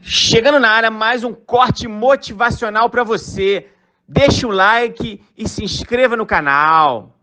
Chegando na área, mais um corte motivacional para você. Deixa o like e se inscreva no canal.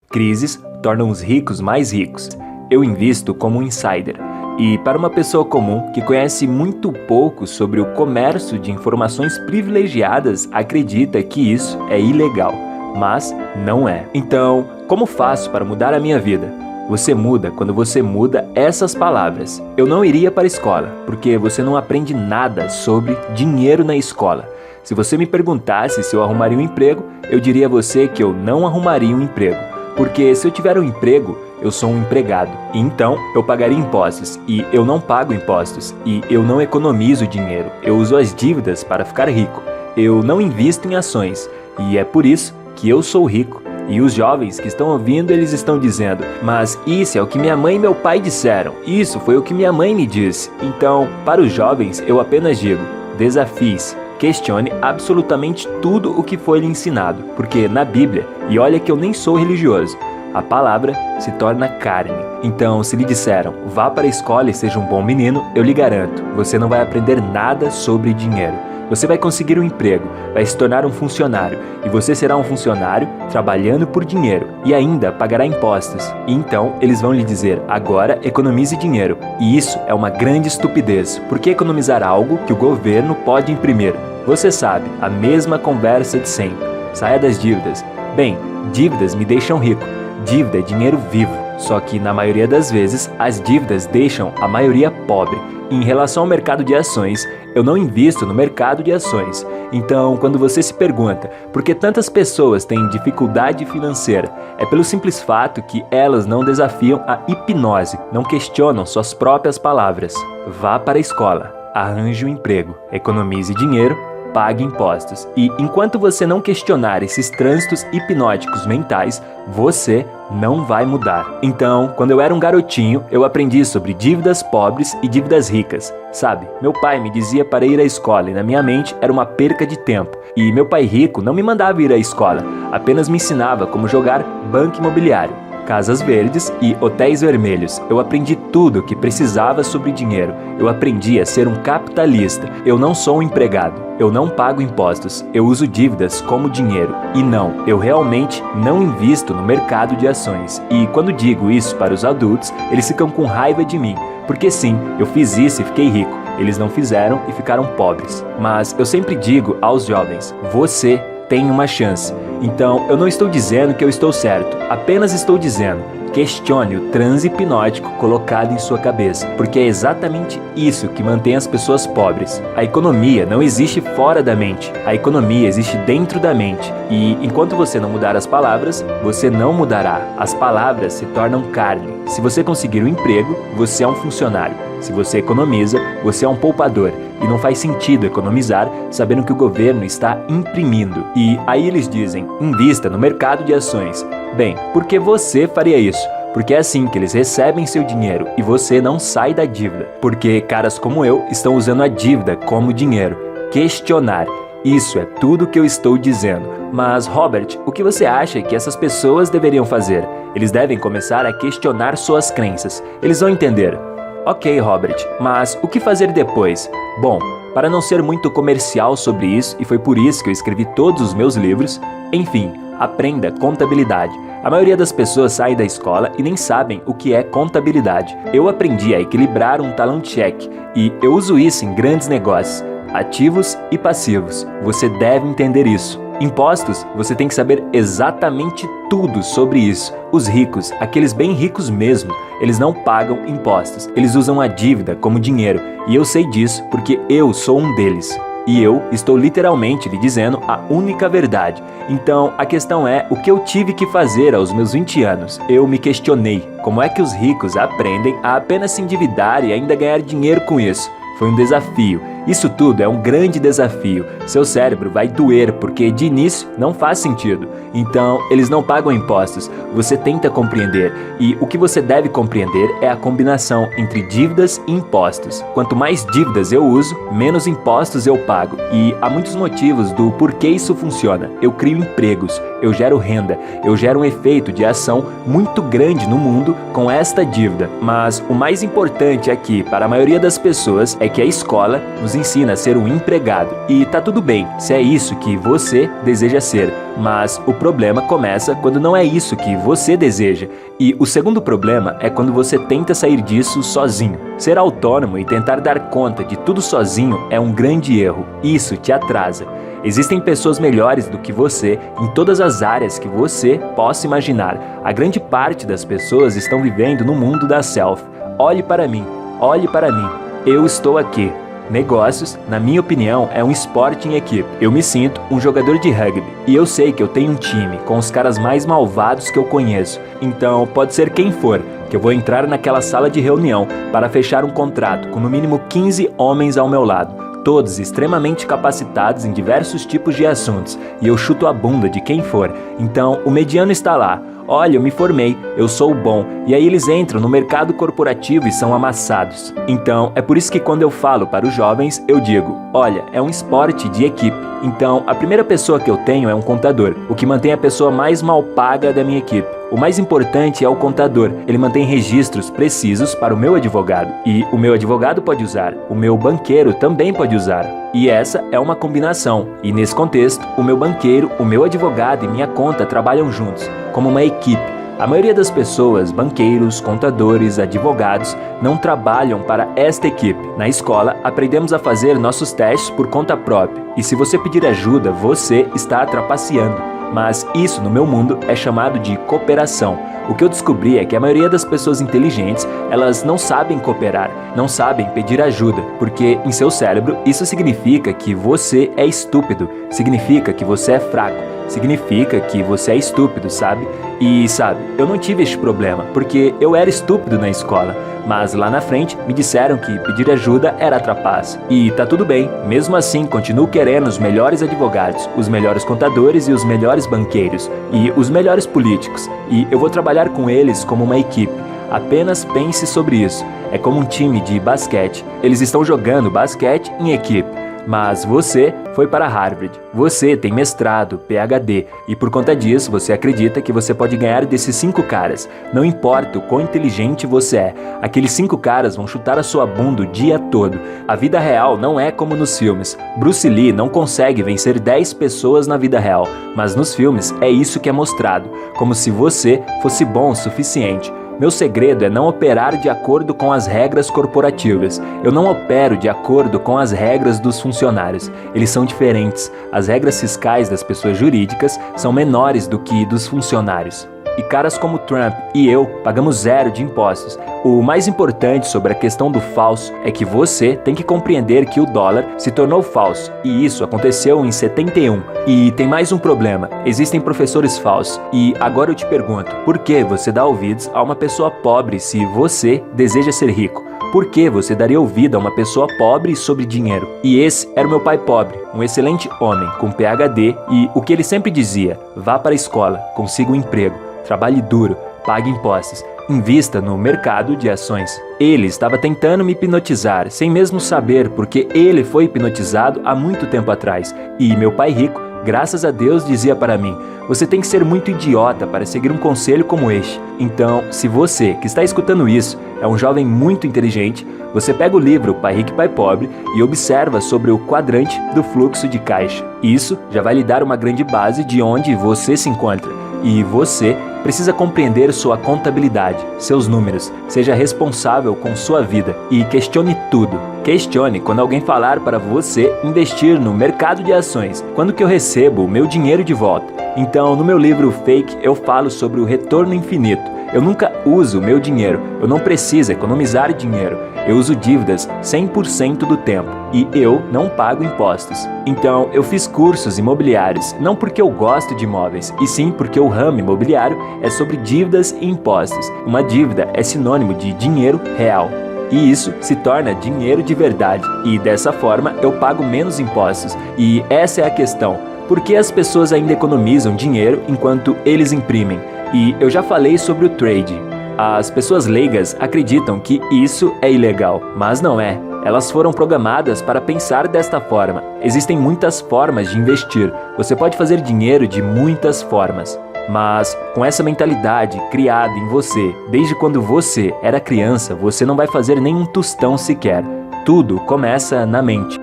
Crises tornam os ricos mais ricos. Eu invisto como um insider. E para uma pessoa comum que conhece muito pouco sobre o comércio de informações privilegiadas, acredita que isso é ilegal. Mas não é. Então, como faço para mudar a minha vida? Você muda quando você muda essas palavras. Eu não iria para a escola, porque você não aprende nada sobre dinheiro na escola. Se você me perguntasse se eu arrumaria um emprego, eu diria a você que eu não arrumaria um emprego. Porque se eu tiver um emprego, eu sou um empregado. E então, eu pagaria impostos. E eu não pago impostos. E eu não economizo dinheiro. Eu uso as dívidas para ficar rico. Eu não invisto em ações. E é por isso que eu sou rico. E os jovens que estão ouvindo, eles estão dizendo: mas isso é o que minha mãe e meu pai disseram. Isso foi o que minha mãe me disse. Então, para os jovens, eu apenas digo: desafie-se. Questione absolutamente tudo o que foi lhe ensinado. Porque na Bíblia, e olha que eu nem sou religioso, a palavra se torna carne. Então, se lhe disseram: vá para a escola e seja um bom menino, eu lhe garanto, você não vai aprender nada sobre dinheiro. Você vai conseguir um emprego, vai se tornar um funcionário, e você será um funcionário trabalhando por dinheiro e ainda pagará impostos. E então eles vão lhe dizer: agora economize dinheiro. E isso é uma grande estupidez. Por que economizar algo que o governo pode imprimir? Você sabe, a mesma conversa de sempre. Saia das dívidas. Bem, dívidas me deixam rico. Dívida é dinheiro vivo. Só que na maioria das vezes as dívidas deixam a maioria pobre. Em relação ao mercado de ações, eu não invisto no mercado de ações. Então, quando você se pergunta por que tantas pessoas têm dificuldade financeira, é pelo simples fato que elas não desafiam a hipnose, não questionam suas próprias palavras. Vá para a escola, arranje um emprego, economize dinheiro, pague impostos. E enquanto você não questionar esses trânsitos hipnóticos mentais, você não vai mudar. Então, quando eu era um garotinho, eu aprendi sobre dívidas pobres e dívidas ricas. Sabe, meu pai me dizia para ir à escola e na minha mente era uma perca de tempo. E meu pai rico não me mandava ir à escola, apenas me ensinava como jogar banco imobiliário, casas verdes e hotéis vermelhos. Eu aprendi tudo o que precisava sobre dinheiro. Eu aprendi a ser um capitalista. Eu não sou um empregado. Eu não pago impostos. Eu uso dívidas como dinheiro. E não, eu realmente não invisto no mercado de ações. E quando digo isso para os adultos, eles ficam com raiva de mim. Porque sim, eu fiz isso e fiquei rico. Eles não fizeram e ficaram pobres. Mas eu sempre digo aos jovens: você tem uma chance. Então, eu não estou dizendo que eu estou certo, apenas estou dizendo: questione o transe hipnótico colocado em sua cabeça, porque é exatamente isso que mantém as pessoas pobres. A economia não existe fora da mente, a economia existe dentro da mente. E enquanto você não mudar as palavras, você não mudará. As palavras se tornam carne. Se você conseguir um emprego, você é um funcionário. Se você economiza, você é um poupador. E não faz sentido economizar sabendo que o governo está imprimindo. E aí eles dizem: invista no mercado de ações. Bem, por que você faria isso? Porque é assim que eles recebem seu dinheiro e você não sai da dívida. Porque caras como eu estão usando a dívida como dinheiro. Questionar. Isso é tudo que eu estou dizendo. Mas, Robert, o que você acha que essas pessoas deveriam fazer? Eles devem começar a questionar suas crenças. Eles vão entender. Ok, Robert, mas o que fazer depois? Bom, para não ser muito comercial sobre isso, e foi por isso que eu escrevi todos os meus livros, enfim, aprenda contabilidade. A maioria das pessoas sai da escola e nem sabem o que é contabilidade. Eu aprendi a equilibrar um talão cheque e eu uso isso em grandes negócios, ativos e passivos. Você deve entender isso. Impostos, você tem que saber exatamente tudo sobre isso. Os ricos, aqueles bem ricos mesmo, eles não pagam impostos. Eles usam a dívida como dinheiro. E eu sei disso porque eu sou um deles. E eu estou literalmente lhe dizendo a única verdade. Então, a questão é o que eu tive que fazer aos meus 20 anos. Eu me questionei. Como é que os ricos aprendem a apenas se endividar e ainda ganhar dinheiro com isso? Foi um desafio. Isso tudo é um grande desafio. Seu cérebro vai doer porque de início não faz sentido. Então, eles não pagam impostos. Você tenta compreender. E o que você deve compreender é a combinação entre dívidas e impostos. Quanto mais dívidas eu uso, menos impostos eu pago. E há muitos motivos do porquê isso funciona. Eu crio empregos. eu gero renda, eu gero um efeito de ação muito grande no mundo com esta dívida. Mas o mais importante aqui para a maioria das pessoas é que a escola nos ensina a ser um empregado. E tá tudo bem se é isso que você deseja ser, mas o problema começa quando não é isso que você deseja. E o segundo problema é quando você tenta sair disso sozinho. Ser autônomo e tentar dar conta de tudo sozinho é um grande erro. Isso te atrasa. Existem pessoas melhores do que você em todas as áreas que você possa imaginar. A grande parte das pessoas estão vivendo no mundo da self. Olhe para mim, olhe para mim. Eu estou aqui. Negócios, na minha opinião, é um esporte em equipe. Eu me sinto um jogador de rugby e eu sei que eu tenho um time com os caras mais malvados que eu conheço. Então, pode ser quem for, que eu vou entrar naquela sala de reunião para fechar um contrato com no mínimo 15 homens ao meu lado. Todos extremamente capacitados em diversos tipos de assuntos, e eu chuto a bunda de quem for. Então, o mediano está lá. Olha, eu me formei, eu sou bom. E aí eles entram no mercado corporativo e são amassados. Então, é por isso que quando eu falo para os jovens, eu digo, olha, é um esporte de equipe. Então, a primeira pessoa que eu tenho é um contador, o que mantém a pessoa mais mal paga da minha equipe. O mais importante é o contador. Ele mantém registros precisos para o meu advogado. E o meu advogado pode usar. O meu banqueiro também pode usar. E essa é uma combinação. E nesse contexto, o meu banqueiro, o meu advogado e minha conta trabalham juntos, como uma equipe. A maioria das pessoas, banqueiros, contadores, advogados, não trabalham para esta equipe. Na escola, aprendemos a fazer nossos testes por conta própria. E se você pedir ajuda, você está trapaceando. Mas isso, no meu mundo, é chamado de cooperação. O que eu descobri é que a maioria das pessoas inteligentes, elas não sabem cooperar, não sabem pedir ajuda, porque em seu cérebro isso significa que você é estúpido, significa que você é fraco, significa que você é estúpido, sabe? E sabe, eu não tive este problema, porque eu era estúpido na escola, mas lá na frente me disseram que pedir ajuda era trapaça. E tá tudo bem, mesmo assim continuo querendo os melhores advogados, os melhores contadores e os melhores banqueiros, e os melhores políticos, e eu vou trabalhar com eles como uma equipe. Apenas pense sobre isso, é como um time de basquete, eles estão jogando basquete em equipe. Mas você foi para Harvard, você tem mestrado, PhD, e por conta disso você acredita que você pode ganhar desses 5 caras. Não importa o quão inteligente você é, aqueles 5 caras vão chutar a sua bunda o dia todo. A vida real não é como nos filmes. Bruce Lee não consegue vencer 10 pessoas na vida real, mas nos filmes é isso que é mostrado, como se você fosse bom o suficiente. Meu segredo é não operar de acordo com as regras corporativas. Eu não opero de acordo com as regras dos funcionários. Eles são diferentes. As regras fiscais das pessoas jurídicas são menores do que dos funcionários. E caras como Trump e eu pagamos 0 de impostos. O mais importante sobre a questão do falso é que você tem que compreender que o dólar se tornou falso, e isso aconteceu em 71. E tem mais um problema, existem professores falsos. E agora eu te pergunto, por que você dá ouvidos a uma pessoa pobre se você deseja ser rico? Por que você daria ouvido a uma pessoa pobre sobre dinheiro? E esse era o meu pai pobre, um excelente homem com PhD, e o que ele sempre dizia, vá para a escola, consiga um emprego, trabalhe duro, pague impostos, invista no mercado de ações. Ele estava tentando me hipnotizar, sem mesmo saber, porque ele foi hipnotizado há muito tempo atrás. E meu pai rico, graças a Deus, dizia para mim, você tem que ser muito idiota para seguir um conselho como este. Então, se você que está escutando isso é um jovem muito inteligente, você pega o livro Pai Rico e Pai Pobre e observa sobre o quadrante do fluxo de caixa. Isso já vai lhe dar uma grande base de onde você se encontra. E você precisa compreender sua contabilidade, seus números, seja responsável com sua vida e questione tudo. Questione quando alguém falar para você investir no mercado de ações, quando que eu recebo o meu dinheiro de volta. Então, no meu livro Fake, eu falo sobre o retorno infinito. Eu nunca uso o meu dinheiro, eu não preciso economizar dinheiro, eu uso dívidas 100% do tempo e eu não pago impostos. Então, eu fiz cursos imobiliários, não porque eu gosto de imóveis, e sim porque o ramo imobiliário é sobre dívidas e impostos. Uma dívida é sinônimo de dinheiro real. E isso se torna dinheiro de verdade, e dessa forma eu pago menos impostos. E essa é a questão, por que as pessoas ainda economizam dinheiro enquanto eles imprimem? E eu já falei sobre o trade. As pessoas leigas acreditam que isso é ilegal, mas não é. Elas foram programadas para pensar desta forma. Existem muitas formas de investir. Você pode fazer dinheiro de muitas formas. Mas com essa mentalidade criada em você, desde quando você era criança, você não vai fazer nem um tostão sequer. Tudo começa na mente.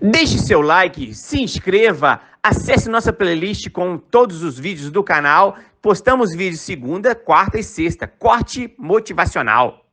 Deixe seu like, se inscreva, acesse nossa playlist com todos os vídeos do canal. Postamos vídeos segunda, quarta e sexta. Corte motivacional.